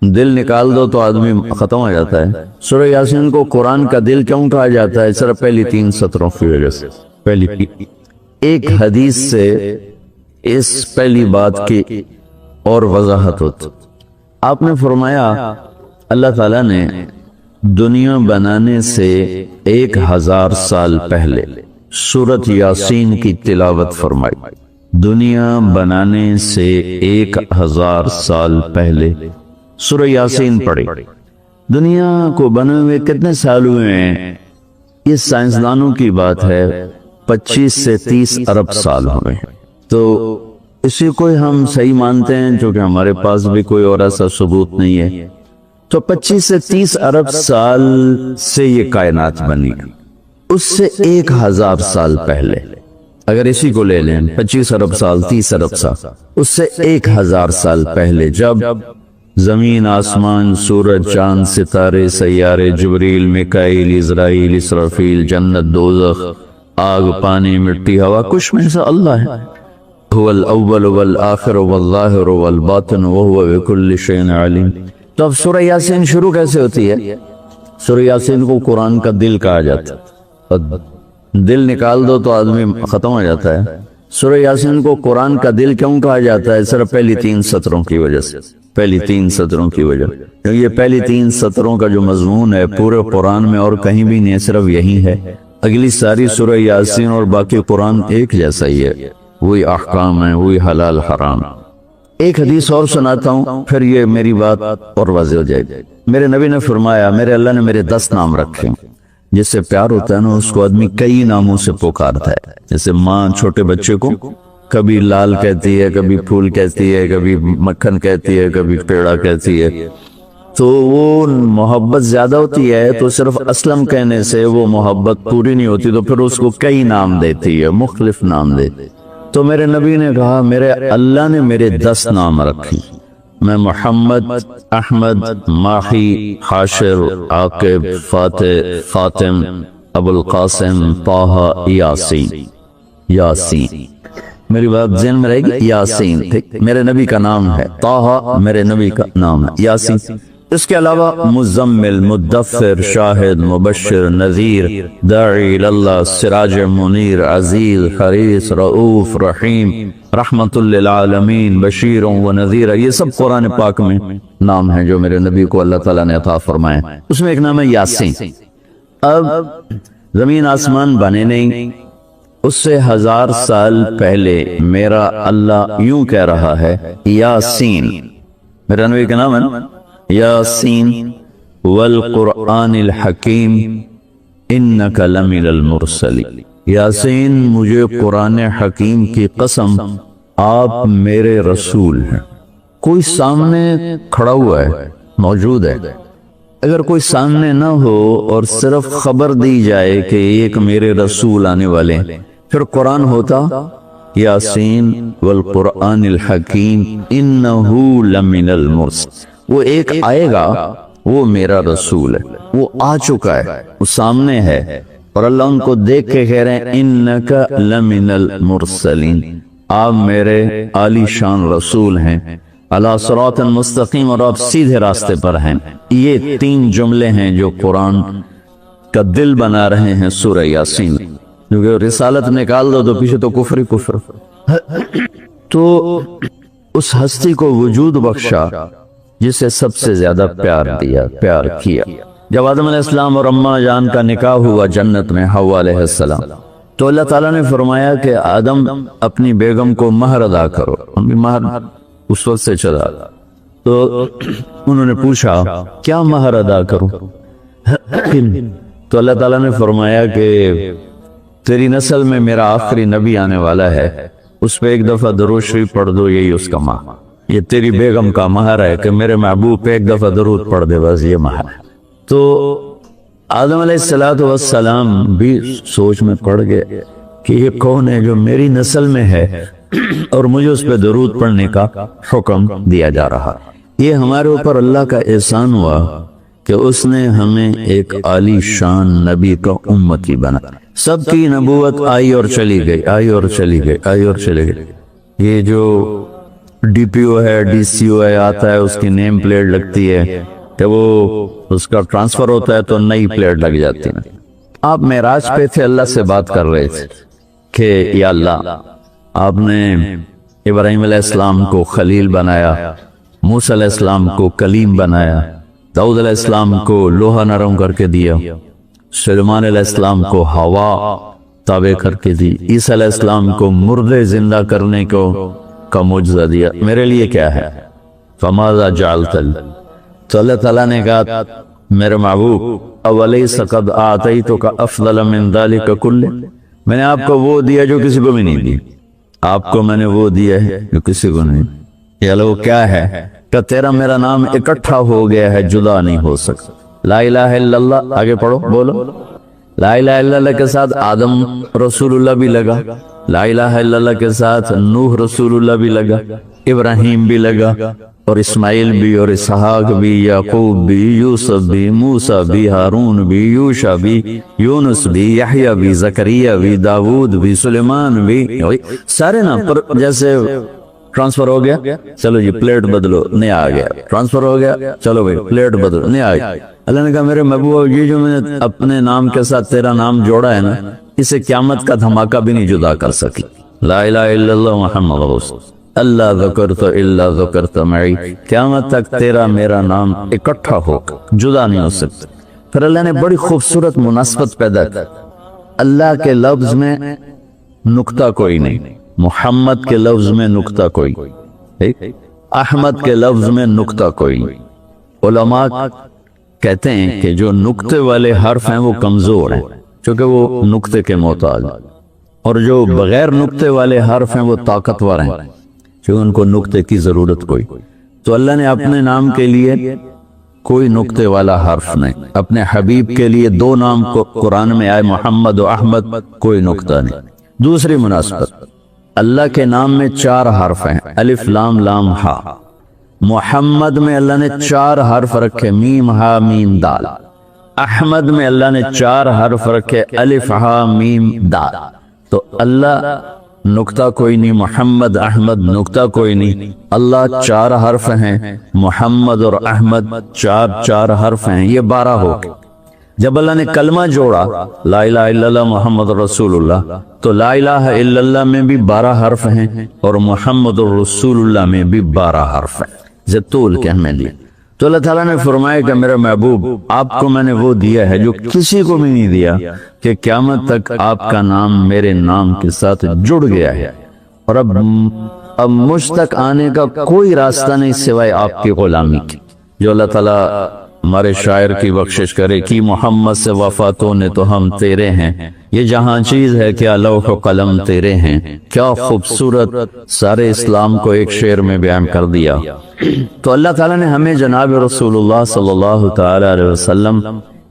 دل نکال دو تو آدمی ختم ہو جاتا ہے۔ سورہ یاسین کو قرآن کا دل کیوں کہا جاتا ہے؟ صرف پہلی 3 سطروں کی وجہ سے۔ پہلی ایک حدیث سے اس پہلی بات کی اور وضاحت ہوتی۔ آپ نے فرمایا اللہ تعالیٰ نے دنیا بنانے سے 1000 سال پہلے سورۃ یاسین کی تلاوت فرمائی۔ دنیا بنانے سے 1000 سال پہلے سورہ یاسین پڑھی۔ دنیا کو بنے ہوئے کتنے سال ہوئے ہیں؟ یہ سائنسدانوں کی بات ہے، 25 سے 30 ارب سال ہوئے ہیں۔ تو اسی کو ہم صحیح مانتے ہیں، چونکہ ہمارے پاس بھی کوئی اور ایسا ثبوت نہیں ہے۔ تو 25 سے 30 ارب سال سے یہ کائنات بنی، اس سے 1000 سال پہلے اگر اسی کو لے لیں، 25 ارب سال 30 ارب سال، اس سے 1000 سال پہلے جب زمین، آسمان، سورج، چاند، ستارے، سیارے، جبریل، میکائیل، اسرائیل، اسرافیل، جنت، دوزخ، آگ، پانی، مٹی، ہوا، کچھ میں سے اللہ ہے۔ هو الاول والآخر والظاہر والباطن وهو بكل شيء علیم۔ تو اب سورہ یاسین شروع کیسے ہوتی ہے؟ سورہ یاسین کو قرآن کا دل کہا جاتا ہے۔ دل نکال دو تو آدمی ختم ہو جاتا ہے۔ سورہ یاسین کو قرآن کا دل کیوں کہا جاتا ہے؟ صرف پہلی 3 سطروں کی وجہ سے۔ پہلی 3 سطروں کی وجہ، کیونکہ یہ پہلی 3 سطروں کا جو مضمون ہے پورے قرآن میں اور کہیں بھی نہیں، صرف یہی ہے۔ اگلی ساری سورہ یاسین اور باقی قرآن ایک جیسا ہی ہے، وہی احکام ہیں، وہی حلال حرام۔ ایک حدیث اور سناتا ہوں، پھر یہ میری بات اور واضح ہو جائے گی۔ میرے نبی نے فرمایا، میرے اللہ نے میرے 10 نام رکھے، جس سے پیار ہوتا ہے نا اس کو آدمی کئی ناموں سے پکارتا ہے۔ جیسے ماں چھوٹے بچے کو کبھی لال کہتی ہے، کبھی پھول کہتی ہے، کبھی مکھن کہتی ہے، کبھی پیڑا کہتی ہے، تو وہ محبت زیادہ ہوتی ہے تو صرف اسلم کہنے سے وہ محبت پوری نہیں ہوتی، تو پھر اس کو کئی نام دیتی ہے، مختلف نام دیتی۔ تو میرے نبی نے کہا میرے اللہ نے میرے 10 نام رکھے، میں محمد، احمد، ماہی، حاشر، عاقب، فاتح، فاطم، ابو القاسم، طہ، یاسین۔ یاسین میری بات ذہن میں رہے گی، یاسین ٹھیک میرے نبی کا نام ہے، طہ میرے نبی کا نام ہے، یاسین۔ اس کے علاوہ مزمل، مدثر، شاہد، مبشر، نذیر، داعی اللہ، سراج منیر، عزیز، حریص، رؤوف، رحیم، رحمت للعالمین، بشیر و نذیر، یہ سب قرآن پاک میں نام ہیں جو میرے نبی کو اللہ تعالیٰ نے عطا فرمائے۔ اس میں ایک نام ہے یاسین۔ اب زمین آسمان بنے نہیں، اس سے 1000 سال پہلے میرا اللہ یوں کہہ رہا ہے، یاسین، میرا نبی کا نام ہے نا، یاسین والقرآن الحکیم انک لمن المرسلین۔ یاسین، مجھے قرآن حکیم کی قسم، آپ میرے رسول ہیں۔ کوئی سامنے کھڑا ہوا ہے، موجود ہے، اگر کوئی سامنے نہ ہو اور صرف خبر دی جائے کہ ایک میرے رسول آنے والے ہیں، پھر قرآن ہوتا یاسین والقرآن الحکیم انہو لمن المرسلین۔ وہ ایک آئے گا، وہ میرا رسول ہے، وہ آ چکا ہے، وہ سامنے ہے، اور اللہ ان کو دیکھ کے کہہ رہے ہیں انک لمن المرسلین، آپ میرے عالی شان رسول ہیں، علی صراط مستقیم، اور آپ سیدھے راستے پر ہیں۔ یہ 3 جملے ہیں جو قرآن کا دل بنا رہے ہیں سورہ یاسین، کیونکہ رسالت نکال دو تو پیچھے تو کفر ہی کفر۔ تو اس ہستی کو وجود بخشا جسے سب سے زیادہ پیار دیا، پیار کیا۔ جب آدم علیہ السلام اور اماں جان کا نکاح ہوا جنت میں، حوا علیہ السلام، تو اللہ تعالیٰ نے فرمایا کہ آدم اپنی بیگم کو مہر ادا کرو، ان کی مہر اس وقت سے چلا۔ تو انہوں نے پوچھا کیا مہر ادا کروں؟ تو اللہ تعالیٰ نے فرمایا کہ تیری نسل میں میرا آخری نبی آنے والا ہے، اس پہ ایک دفعہ درود شریف پڑھ دو، یہی اس کا مہر۔ یہ تیری بیگم کا مہر ہے کہ میرے محبوب پہ ایک دفعہ درود پڑھ دے، بس یہ مہر ہے۔ تو آدم علیہ السلام بھی سوچ میں پڑ گئے کہ یہ کون ہے جو میری نسل میں ہے اور مجھے اس پہ درود پڑھنے کا حکم دیا جا رہا۔ یہ ہمارے اوپر اللہ کا احسان ہوا کہ اس نے ہمیں ایک عالی شان نبی کا امتی بنا۔ سب کی نبوت آئی اور چلی گئی، آئی اور چلی گئی، آئی اور چلی گئی۔ یہ جو ڈی پی او ہے, ڈی سی او ہے, آتا ہے, اس کی نیم پلیٹ لگتی ہے, کہ وہ اس کا ٹرانسفر ہوتا ہے تو نئی پلیٹ لگ جاتی ہے. آپ معراج پہ تھے, اللہ سے بات کر رہے تھے کہ یا اللہ, آپ نے ابراہیم علیہ السلام کو خلیل بنایا, موسیٰ علیہ السلام کو کلیم بنایا, داؤد علیہ السلام کو لوہا نرم کر کے دیا, سلیمان علیہ السلام کو ہوا تابع کر کے دی, عیسیٰ علیہ السلام کو مردے زندہ کرنے کا معجزہ دیا, میرے لیے کیا ہے؟ فماذا جعلت لی, تو اللہ تعالیٰ نے کہا میرے محبوب اولیس قد آتیتک افضل من ذلک کلہ, میں نے آپ کو وہ دیا جو کسی کو بھی نہیں دی, آپ کو میں نے وہ دیا ہے جو کسی کو نہیں. یہ لو کیا ہے کہ تیرا میرا نام اکٹھا ہو گیا ہے, جدا نہیں ہو سکتا. لا الہ الا اللہ, آگے پڑھو, بولو. لا الہ الا اللہ کے ساتھ آدم رسول اللہ بھی لگا, لا الہ الا اللہ کے ساتھ نوح رسول اللہ بھی لگا, ابراہیم بھی لگا, اور اسماعیل بھی, اور اسحاق بھی, یعقوب بھی, یوسف بھی, موسیٰ بھی, ہارون بھی, یوشع بھی, یونس بھی, یحییٰ بھی, زکریا بھی, داود بھی, سلیمان بھی, سارے نا. پر جیسے ٹرانسفر ہو گیا, چلو جی پلیٹ بدلو, نیا آ گیا. ٹرانسفر ہو گیا, چلو بھائی پلیٹ بدلو, نیا آ گیا. اللہ نے کہا میرے محبوب یہ جو میں نے اپنے نام کے ساتھ تیرا نام جوڑا ہے نا, اسے قیامت کا دھماکہ بھی نہیں جدا کر سکی. لا الہ الا اللہ محمد رسول اللہ ذکرت الا ذکرت معی, قیامت تک تیرا میرا نام اکٹھا ہو جدا نہیں ہو سکتا. پھر اللہ نے بڑی خوبصورت مناسبت پیدا کی. اللہ کے لفظ میں نقطہ کوئی نہیں, محمد کے لفظ میں نقطہ کوئی, احمد کے لفظ میں نقطہ کوئی. علماء کہتے ہیں کہ جو نقطے والے حرف ہیں وہ کمزور ہیں کیونکہ وہ نقطے کے محتاج, اور جو بغیر نقطے والے حرف ہیں وہ طاقتور ہیں کیونکہ ان کو نقطے کی ضرورت کوئی. تو اللہ نے اپنے نام کے لیے کوئی نقطے والا حرف نہیں, اپنے حبیب کے لیے دو نام کو قرآن میں آئے, محمد و احمد, کوئی نقطہ نہیں. دوسری مناسبت, اللہ کے نام میں 4 حرف ہیں, الف لام لام ہا. محمد میں اللہ نے 4 حرف رکھے, میم ہا میم دال. احمد میں اللہ نے 4 حرف رکھے, الف ہا میم دال. تو اللہ نقطہ کوئی نہیں, محمد احمد نقطہ کوئی نہیں, اللہ 4 حرف ہیں, محمد اور احمد 4 حرف ہیں, یہ 12 ہو گئے. جب اللہ نے کلمہ جوڑا لا الہ الا اللہ محمد رسول اللہ, تو لا الہ الا اللہ میں بھی 12 حرف ہیں اور محمد رسول اللہ میں بھی 12 حرف ہیں, زطول کے ہمیں لیے. تو اللہ تعالیٰ نے فرمایا کہ میرے محبوب آپ کو میں نے وہ دیا ہے جو کسی کو بھی نہیں دیا, کہ قیامت تک آپ کا نام میرے نام کے ساتھ جڑ گیا ہے, اور اب مجھ تک آنے کا کوئی راستہ نہیں سوائے آپ کی غلامی کی. جو اللہ تعالیٰ ہمارے شاعر کی بخشش کرے کہ محمد سے وفاتوں نے تو ہم تیرے ہیں, یہ جہاں چیز ہے کیا لوح و قلم تیرے ہیں. کیا خوبصورت سارے اسلام کو ایک شعر میں بیان کر دیا. تو اللہ تعالیٰ نے ہمیں جناب رسول اللہ صلی اللہ تعالی علیہ وسلم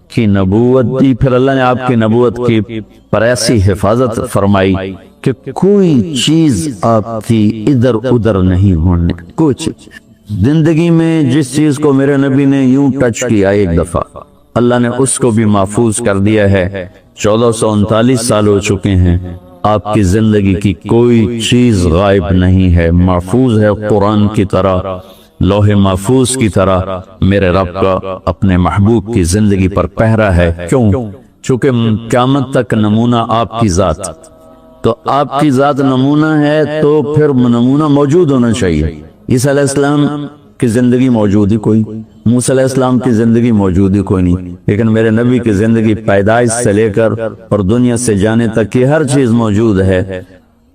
کی نبوت دی, پھر اللہ نے آپ کی نبوت کی پر ایسی حفاظت فرمائی کہ کوئی چیز آپ کی ادھر ادھر نہیں ہونے. کچھ زندگی میں جس چیز کو میرے نبی نے یوں ٹچ کیا ایک دفعہ, اللہ نے اس کو بھی محفوظ کر دیا ہے. 1439 سال ہو چکے ہیں, آپ کی زندگی کی کوئی چیز غائب نہیں ہے, محفوظ ہے قرآن کی طرح, لوح محفوظ کی طرح. میرے رب کا اپنے محبوب کی زندگی پر پہرا ہے. کیوں؟ چونکہ قیامت تک نمونہ آپ کی ذات, تو آپ کی ذات نمونہ ہے تو پھر نمونہ موجود ہونا چاہیے. عیسیٰ علیہ السلام کی زندگی موجود ہی کوئی, موسیٰ علیہ السلام کی زندگی موجود ہی کوئی نہیں, لیکن میرے نبی کی زندگی پیدائش سے لے کر اور دنیا سے جانے تک کی ہر چیز موجود ہے.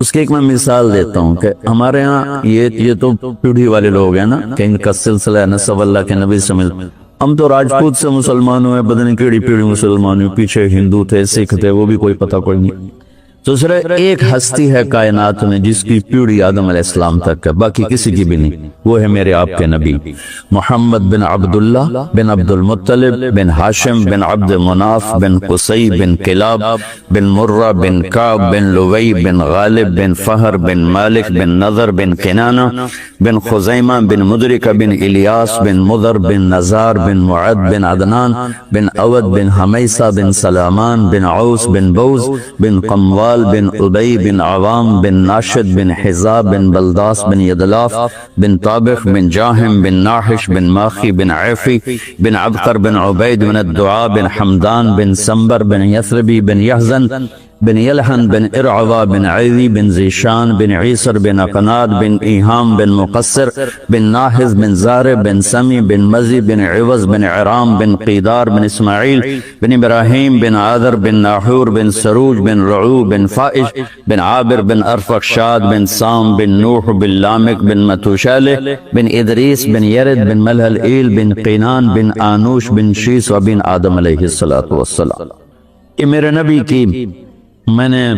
اس کی ایک میں مثال دیتا ہوں کہ ہمارے ہاں یہ تو پیڑھی والے لوگ ہیں نا, کہ ان کا سلسلہ نسب اللہ کے نبی سے مل. ہم تو راجپوت سے مسلمان ہوئے, بدن کیڑی پیڑھی مسلمان ہوئے, پیچھے ہندو تھے, سکھ تھے, وہ بھی کوئی پتہ کوئی نہیں. تو صرف ایک ہستی ہے کائنات میں جس کی پیڑھی آدم علیہ السلام تک ہے, باقی کسی کی بھی نہیں. وہ ہے میرے آپ کے نبی محمد بن عبداللہ بن عبد المطلب بن ہاشم بن عبد مناف بن قصی بن کلاب بن مرہ بن کعب بن لوی بن غالب بن فہر بن مالک بن نظر بن کنانہ بن خزیمہ بن مدرکہ بن الیاس بن مضر بن نزار بن معد بن عدنان بن اود بن حمیسہ بن سلامان بن عوس بن بوز بن قموال غفال بن ابی بن عوام بن ناشد بن حزاب بن بلداس بن یدلاف بن طابخ بن جاہم بن ناحش بن ماخی بن عیفی بن عبقر بن عبید بن الدعاء بن حمدان بن سمبر بن یثربی بن یحزن بن یلحن بن ارعوا بن عیدی بن زیشان بن عیسر بن اقناد بن ایہام بن مقصر بن ناحز بن زارب بن سمی بن مزی بن عوض بن عرام بن قیدار بن اسماعیل بن ابراہیم بن عادر بن ناحور بن سروج بن رعو بن فائش بن عابر بن ارفقشاد بن سام بن نوح بن لامک بن متوشالہ بن ادریس بن یرد بن ملہل ایل بن قینان بن آنوش بن شیس و بن آدم علیہ السلام۔ یہ میرے نبی کی میں نے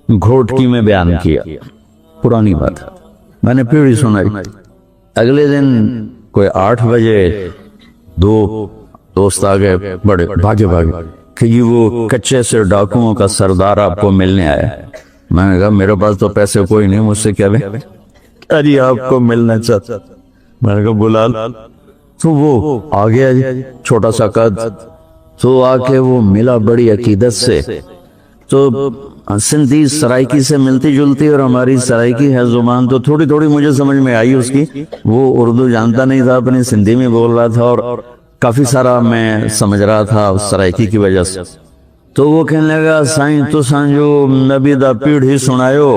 گھوٹکی میں بیان کیا، پرانی بات میں نے پیڑھی سنائی۔ اگلے دن کوئی 8 بجے 2 دوست آگئے، بڑے بھاگے کہ یہ وہ کچے سے ڈاکوؤں کا سردار آپ کو ملنے آیا۔ میں نے کہا میرے پاس تو پیسے کوئی نہیں، مجھ سے کیا جی آپ کو ملنا چاہتا۔ میں نے کہا بلا، تو وہ آ گیا جی، چھوٹا سا قد، تو آ کے وہ ملا بڑی عقیدت سے۔ تو سندھی سرائکی سے ملتی جلتی اور ہماری سرائکی ہے زبان، تو تھوڑی تھوڑی مجھے سمجھ میں آئی اس کی۔ وہ اردو جانتا نہیں تھا، اپنی سندھی میں بول رہا تھا اور کافی سارا میں سمجھ رہا تھا سرائکی کی وجہ سے۔ تو وہ کہنے لگا سائیں تو سانجو نبی دا پیڑھی سنایو،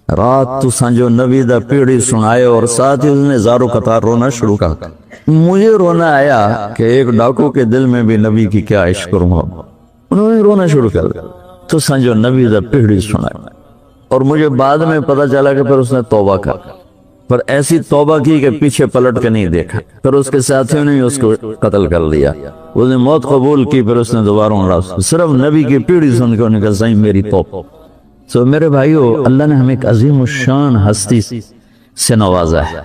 رات تو سانجو نبی دا پیڑھی سنایو، اور ساتھ ہی اس نے زارو قطار رونا شروع کر۔ مجھے رونا آیا کہ ایک ڈاکو کے دل میں بھی نبی کی کیا عشق کروں گا۔ انہوں نے رونا شروع کر دیا، تو سانجو نبی دا پیڑھی سنایو۔ اور مجھے بعد میں پتا چلا کہ پھر اس نے توبہ کر، پر ایسی توبہ کی کہ پیچھے پلٹ کے نہیں دیکھا۔ پھر اس کے ساتھیوں نے اس کو قتل کر دیا، اس نے موت قبول کی، پھر اس نے دوبارہ عمرہ صرف نبی کی پیڑھی سن کے انہوں نے کہا سائیں میری توبہ۔ تو میرے بھائیو، اللہ نے ہمیں ایک عظیم الشان ہستی سے نوازا ہے۔